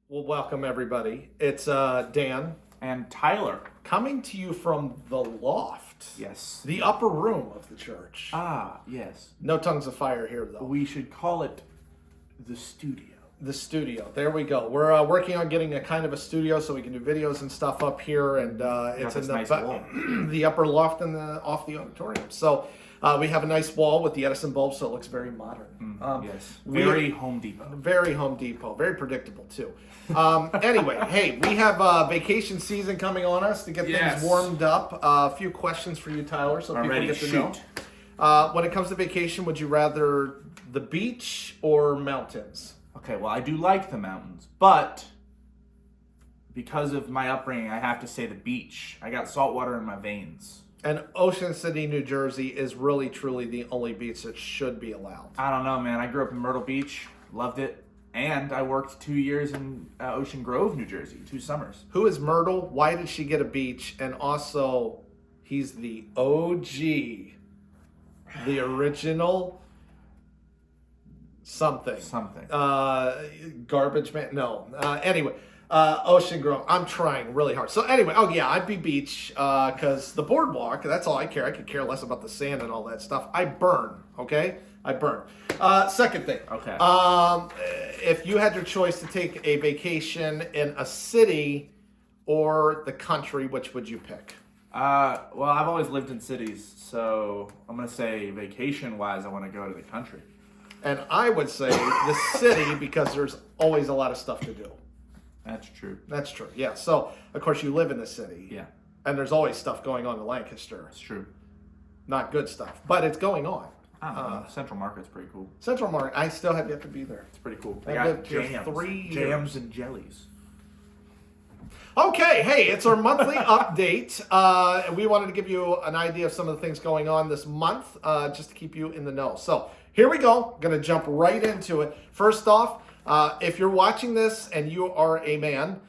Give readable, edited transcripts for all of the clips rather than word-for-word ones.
Well, welcome everybody. It's Dan And Tyler. coming to you from the loft, Yes. the upper room of the church. Ah, yes. No tongues of fire here, though. We should call it the studio. The studio. There we go. We're working on getting a kind of a studio so we can do videos and stuff up here, and it's in this the nice wall. the upper loft and off the auditorium. So we have a nice wall with the Edison bulb, so it looks very modern. Yes. we- Very Home Depot. Very Home Depot. Very predictable, too. Anyway, hey, we have vacation season coming on us to get Yes. things warmed up. A few questions for you, Tyler, so I'm people ready get to to know. shoot. When it comes to vacation, would you rather the beach or mountains? Okay, well, I do like the mountains, but because of my upbringing, I have to say the beach. I got salt water in my veins. And Ocean City, New Jersey is really, truly the only beach that should be allowed. I don't know, man. I grew up in Myrtle Beach, loved it, and I worked 2 years in Ocean Grove, New Jersey, 2 summers. Who is Myrtle? Why did she get a beach? And also, he's the OG, the original something. Something. Garbage man. No. Anyway, Ocean Grove. I'm trying really hard. So anyway, oh yeah, I'd be beach because the boardwalk. That's all I care. I could care less about the sand and all that stuff. I burn. Okay, I burn. Second thing. Okay. If you had your choice to take a vacation in a city or the country, which would you pick? Well, I've always lived in cities, so I'm going to say vacation-wise, I want to go to the country. And I would say the city because there's always a lot of stuff to do. That's true. That's true. Yeah. So of course you live in the city. Yeah, And there's always stuff going on in Lancaster. that's true. Not good stuff, but it's going on. I don't know. Central Market's pretty cool. Central Market, I still have yet to be there. It's pretty cool. I They got lived here jams, 3 years. jams and jellies. Okay, hey, it's our monthly update. We wanted to give you an idea of some of the things going on this month, just to keep you in the know. So here we go. Going to jump right into it. First off, if you're watching this and you are a man,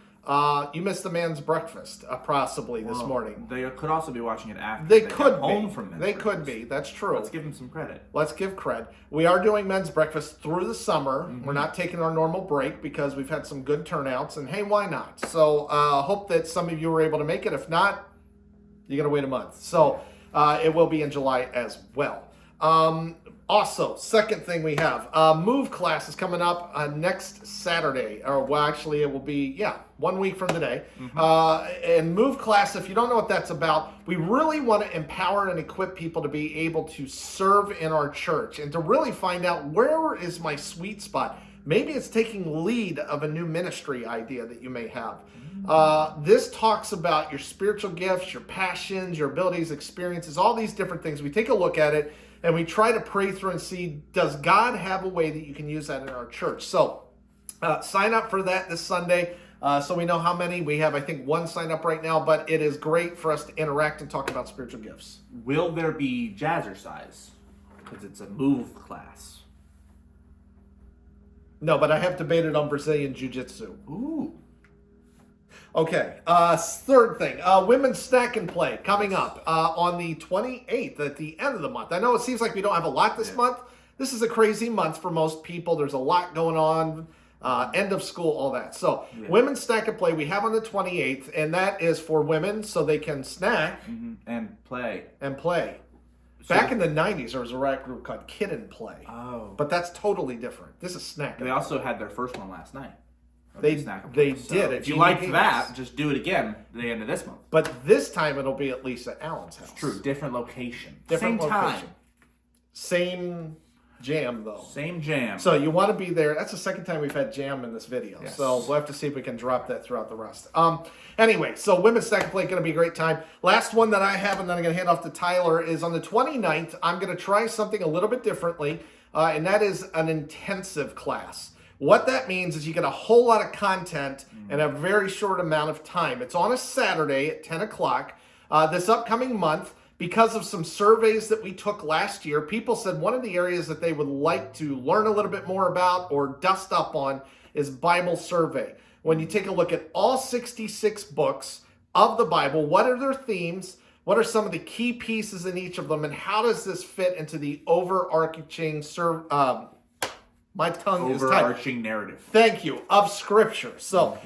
you missed the man's breakfast, possibly this Well, morning. They could also be watching it after They got could home be. from men's They could breakfast. be. That's true. Let's give them some credit. Let's give cred. We are doing men's breakfast through the summer. We're not taking our normal break because we've had some good turnouts, and hey, why not? So hope that some of you were able to make it. If not, you're going to wait a month. So it will be in July as well. Also, second thing we have, Move class is coming up next Saturday. Or, well, actually, it will be, 1 week from today. And Move class, if you don't know what that's about, we really want to empower and equip people to be able to serve in our church and to really find out where is my sweet spot. Maybe it's taking lead of a new ministry idea that you may have. This talks about your spiritual gifts, your passions, your abilities, experiences, all these different things. We take a look at it and we try to pray through and see, does God have a way that you can use that in our church? So sign up for that this Sunday so we know how many. We have, I think, 1 sign up right now, but it is great for us to interact and talk about spiritual gifts. Will there be jazzercise? Because it's a move class. No, but I have debated on Brazilian Jiu-Jitsu. Ooh. Okay, third thing, women's snack and play coming up on the 28th at the end of the month. I know it seems like we don't have a lot this month. This is a crazy month for most people. There's a lot going on, end of school, all that. So women's snack and play we have on the 28th, and that is for women so they can snack And play. and play. Back in the 90s, there was a rap group called Kid and Play, Oh. but that's totally different. This is snack and They also had their first one last night. They Snack and did. So At if you Genie liked Games. that, just do it again at the end of this month. But this time it'll be at least at Alan's house. True. Different location. Different Same location. time. Same jam, though. Same jam. So you want to be there. That's the second time we've had jam in this video. Yes. So we'll have to see if we can drop that throughout the rest. Anyway, so women's second play going to be a great time. Last one that I have, and then I'm going to hand off to Tyler, is on the 29th. I'm going to try something a little bit differently, and that is an intensive class. What that means is you get a whole lot of content in a very short amount of time. It's on a Saturday at 10 o'clock. This upcoming month, because of some surveys that we took last year, people said one of the areas that they would like to learn a little bit more about or dust up on is Bible survey. When you take a look at all 66 books of the Bible, what are their themes? What are some of the key pieces in each of them? And how does this fit into the overarching My tongue is tied. overarching narrative. Thank you, of Scripture. So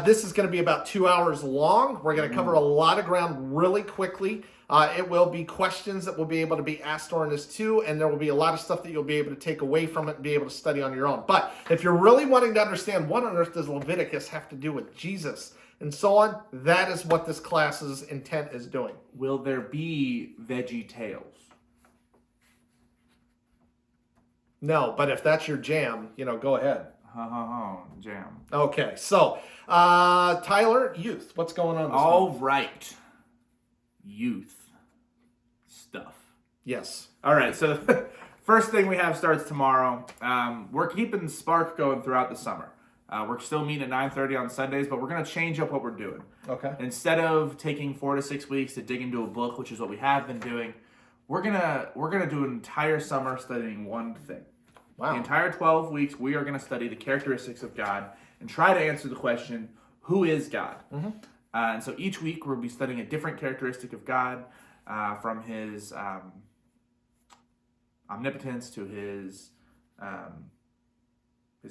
this is going to be about 2 hours long. We're going to cover a lot of ground really quickly. It will be questions that will be able to be asked during this too, and there will be a lot of stuff that you'll be able to take away from it and be able to study on your own. But if you're really wanting to understand what on earth does Leviticus have to do with Jesus and so on, that is what this class's intent is doing. Will there be Veggie Tales? No, but if that's your jam, go ahead. Jam. Okay, so Tyler, youth, what's going on this month? All right. Youth stuff. Yes. All right, so the first thing we have starts tomorrow. We're keeping Spark going throughout the summer. We're still meeting at 9:30 on Sundays, but we're going to change up what we're doing. Okay. Instead of taking 4 to 6 weeks to dig into a book, which is what we have been doing, we're gonna do an entire summer studying one thing. Wow. The entire 12 weeks, we are going to study the characteristics of God and try to answer the question, who is God? Mm-hmm. And so each week we'll be studying a different characteristic of God, from his omnipotence to his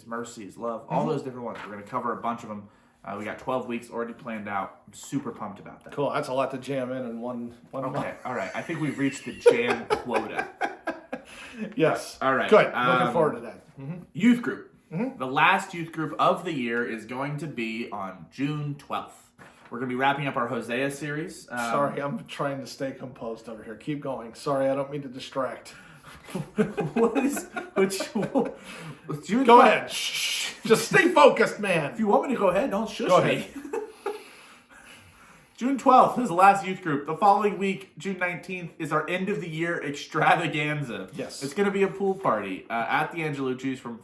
mercy, his love, all those different ones. We're going to cover a bunch of them. We got 12 weeks already planned out. I'm super pumped about that. Cool. That's a lot to jam in one month. Okay, all right. I think we've reached the jam quota. Yes. All right. Good. Looking forward to that. Mm-hmm. Youth group. Mm-hmm. The last youth group of the year is going to be on June 12th. We're going to be wrapping up our Hosea series. Sorry, I'm trying to stay composed over here. Keep going. Sorry, I don't mean to distract. June Go 12th. ahead. Shh. Just stay focused, man. If you want me to go ahead, don't shush Go me. June 12th is the last youth group. The following week, June 19th, is our end of the year extravaganza. Yes. It's going to be a pool party at the Angelucci's from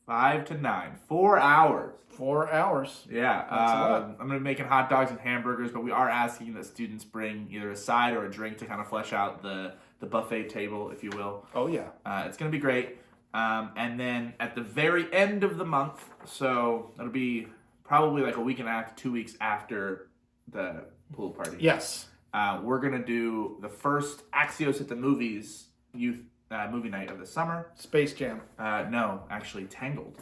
5 to 9. 4 hours. 4 hours. Yeah. That's a lot. I'm going to be making hot dogs and hamburgers, but we are asking that students bring either a side or a drink to kind of flesh out the buffet table, if you will. Oh, yeah. It's going to be great. And then at the very end of the month, so it'll be probably like a week and a half, 2 weeks after the pool party. Yes. We're going to do the first Axios at the Movies youth movie night of the summer. Space Jam. No, actually Tangled.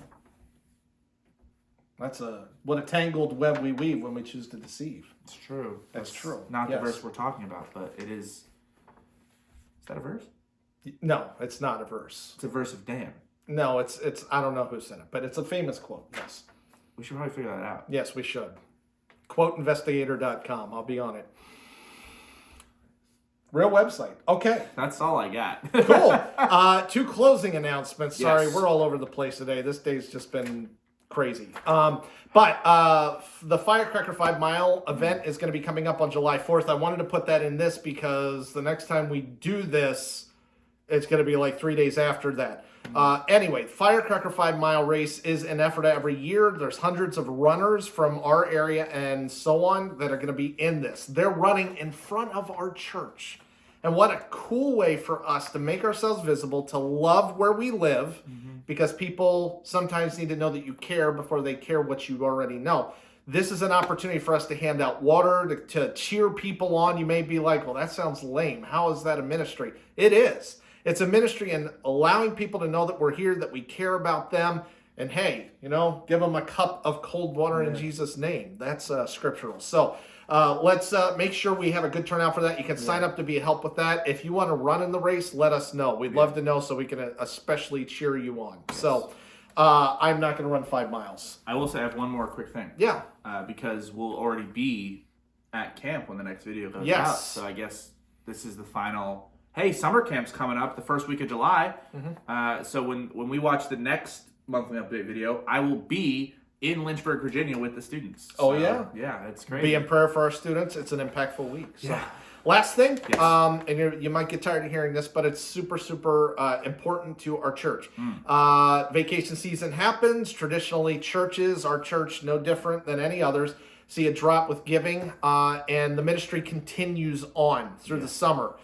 What a tangled web we weave when we choose to deceive. It's true. That's true. Not Yes. the verse we're talking about, but it is. Is that a verse? No, it's not a verse. It's a verse of Dan. No, it's I don't know who said it, but it's a famous quote. Yes. We should probably figure that out. Yes, we should. Quoteinvestigator.com. I'll be on it. Real website. Okay. That's all I got. Cool. 2 closing announcements. Sorry, Yes. we're all over the place today. This day's just been crazy. But the Firecracker 5 Mile event is going to be coming up on July 4th. I wanted to put that in this because the next time we do this, it's going to be like 3 days after that. Anyway, Firecracker 5 Mile race is an effort every year. There's hundreds of runners from our area and so on that are going to be in this. They're running in front of our church. And what a cool way for us to make ourselves visible, to love where we live, because people sometimes need to know that you care before they care what you already know. This is an opportunity for us to hand out water, to cheer people on. You may be like, well, that sounds lame. How is that a ministry? It is. It's a ministry in allowing people to know that we're here, that we care about them, and hey, give them a cup of cold water in Jesus' name. That's scriptural. So let's make sure we have a good turnout for that. You can sign up to be a help with that. If you want to run in the race, let us know. We'd love to know so we can especially cheer you on. Yes. So I'm not going to run 5 miles. I will say I have one more quick thing. Yeah. Because we'll already be at camp when the next video goes out. So I guess this is the final. Hey, summer camp's coming up the first week of July. So when we watch the next monthly update video, I will be in Lynchburg, Virginia with the students. Oh, yeah? Yeah, it's great. Be in prayer for our students. It's an impactful week. So. Yeah. Last thing, Yes. and you might get tired of hearing this, but it's super, super important to our church. Vacation season happens. Traditionally, our church, no different than any others, see a drop with giving, and the ministry continues on through the summer.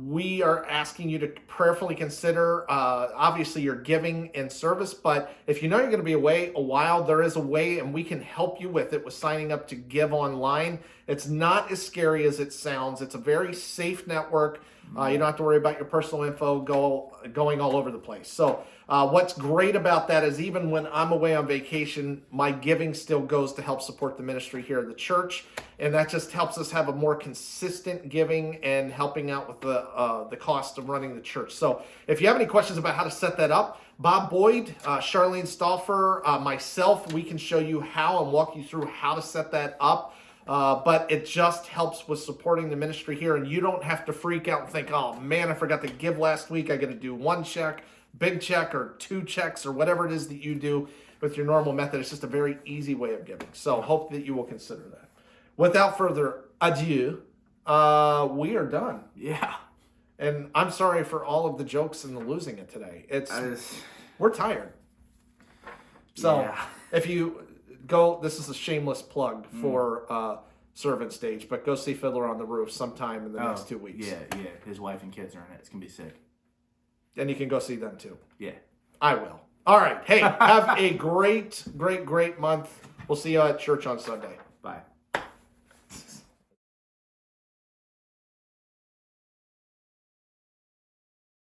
We are asking you to prayerfully consider, obviously, your giving and service, but if you know you're going to be away a while, there is a way, and we can help you with it with signing up to Give Online. It's not as scary as it sounds. It's a very safe network. You don't have to worry about your personal info going all over the place. So what's great about that is even when I'm away on vacation, my giving still goes to help support the ministry here at the church. And that just helps us have a more consistent giving and helping out with the cost of running the church. So if you have any questions about how to set that up, Bob Boyd, Charlene Stauffer, myself, we can show you how and walk you through how to set that up. But it just helps with supporting the ministry here, and you don't have to freak out and think, oh man, I forgot to give last week. I got to do one check, big check, or 2 checks, or whatever it is that you do with your normal method. It's just a very easy way of giving. So hope that you will consider that. Without further ado, we are done. Yeah. And I'm sorry for all of the jokes and the losing it today. We're tired. So if you go, this is a shameless plug for Servant Stage, but go see Fiddler on the Roof sometime in the next 2 weeks. Yeah. His wife and kids are in it. It's going to be sick. And you can go see them too. Yeah. I will. All right. Hey, have a great month. We'll see you at church on Sunday. Bye.